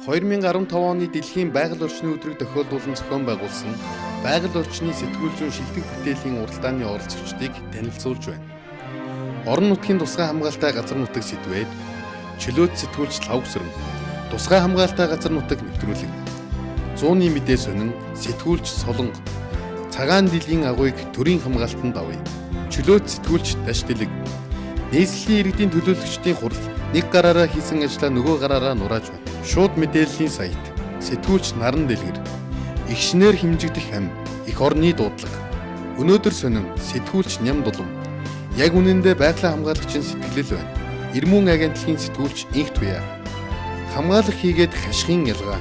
2015 оны дэлхийн байгаль орчны өдрийг тохиолдуулан зохион байгуулсан байгаль орчны сэтгүүл зүйн шилдэг бүтээлийн уралдааны оролцогчдыг танилцуулж байна. Орон нутгийн тусгай хамгаалалтай газар нутаг сэдвээр чөлөөт сэтгүүлч Лавгсран, тусгай хамгаалалтай газар нутаг нэвтрүүлэг, 100-ны мэдээ сонин сэтгүүлч Солонго, цагаан дилийн агуйг төрийн хамгаалтанд авъя, чөлөөт сэтгүүлч Даштилэг, нийслэлийн иргэдийн төлөөлөгчдийн хурал нэг гараараа хийсэн ажлаа нөгөө гараараа нурааж байна. Шууд мэдээллийн сайт, сэтгүүлч Наран Дэлгэр, игшнэр хэмжигдэх ам, эх орны дуудлага. Өнөөдөр сонин сэтгүүлч Ням Дулам. Яг үнэндээ байгалийн хамгаалагчийн сэтгэлэл байна. Ирмүүн агентлагийн сэтгүүлч Инх Туяа. Хамгаалах хийгээд хашхын ялгаа.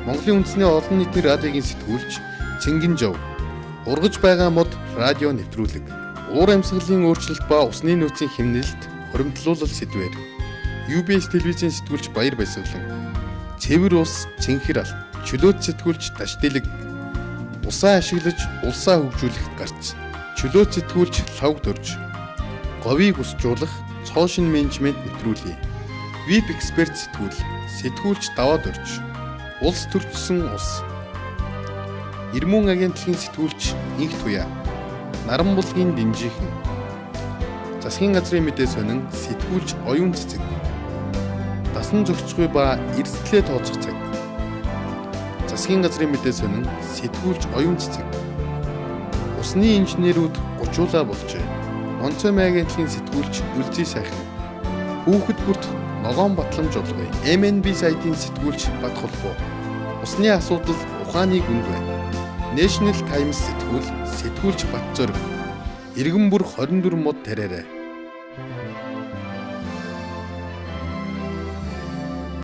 Монголын үндэсний олон нийтийн радиогийн сэтгүүлч Цингэн Жов. Ургаж байгаа мод радио нэвтрүүлэг. Уур амьсгалын өөрчлөлт ба усны нөөцийн хэмнэлт хоримтлуулал сэдвээр UBS телевизийн сэтгүүлч Баяр Баясгалан, цэвэр ус цэнхэр алт, чөлөөт сэтгүүлч Даштилэг, усаа ашиглаж улсаа хөгжүүлэх гарц, чөлөөт сэтгүүлч Лавг Дөрж, говийг усжуулах цоошин менежмент нэвтрүүлээ. VIP эксперт сэтгүүлч Даваа Дөрж, улс төрчсөн ус, Ирмүүн агентлагийн сэтгүүлч Инх Туяа, Наран булгийн Дэмжихэн, засгийн газрын мэдээ сонин сэтгүүлч Оюун Цэцэг, дасан зохицгүй ба эрсдлээ тооцох цаг, засгийн газрын мэдээ сонин сэтгүүлч Оюун Цэцэг, усны инженерүүд гучуулаа болжээ. Онцгой агентлагийн сэтгүүлч Үлзий сайхан, хүүхэд бүрт ногоон батламж олгоё. MNB сайтын сэтгүүлч Бат Холбоо, усны асуудал ухааны гүнд байна. National Times сэтгүүлч Бат Зориг, иргэн бүр 24 мод тараарай.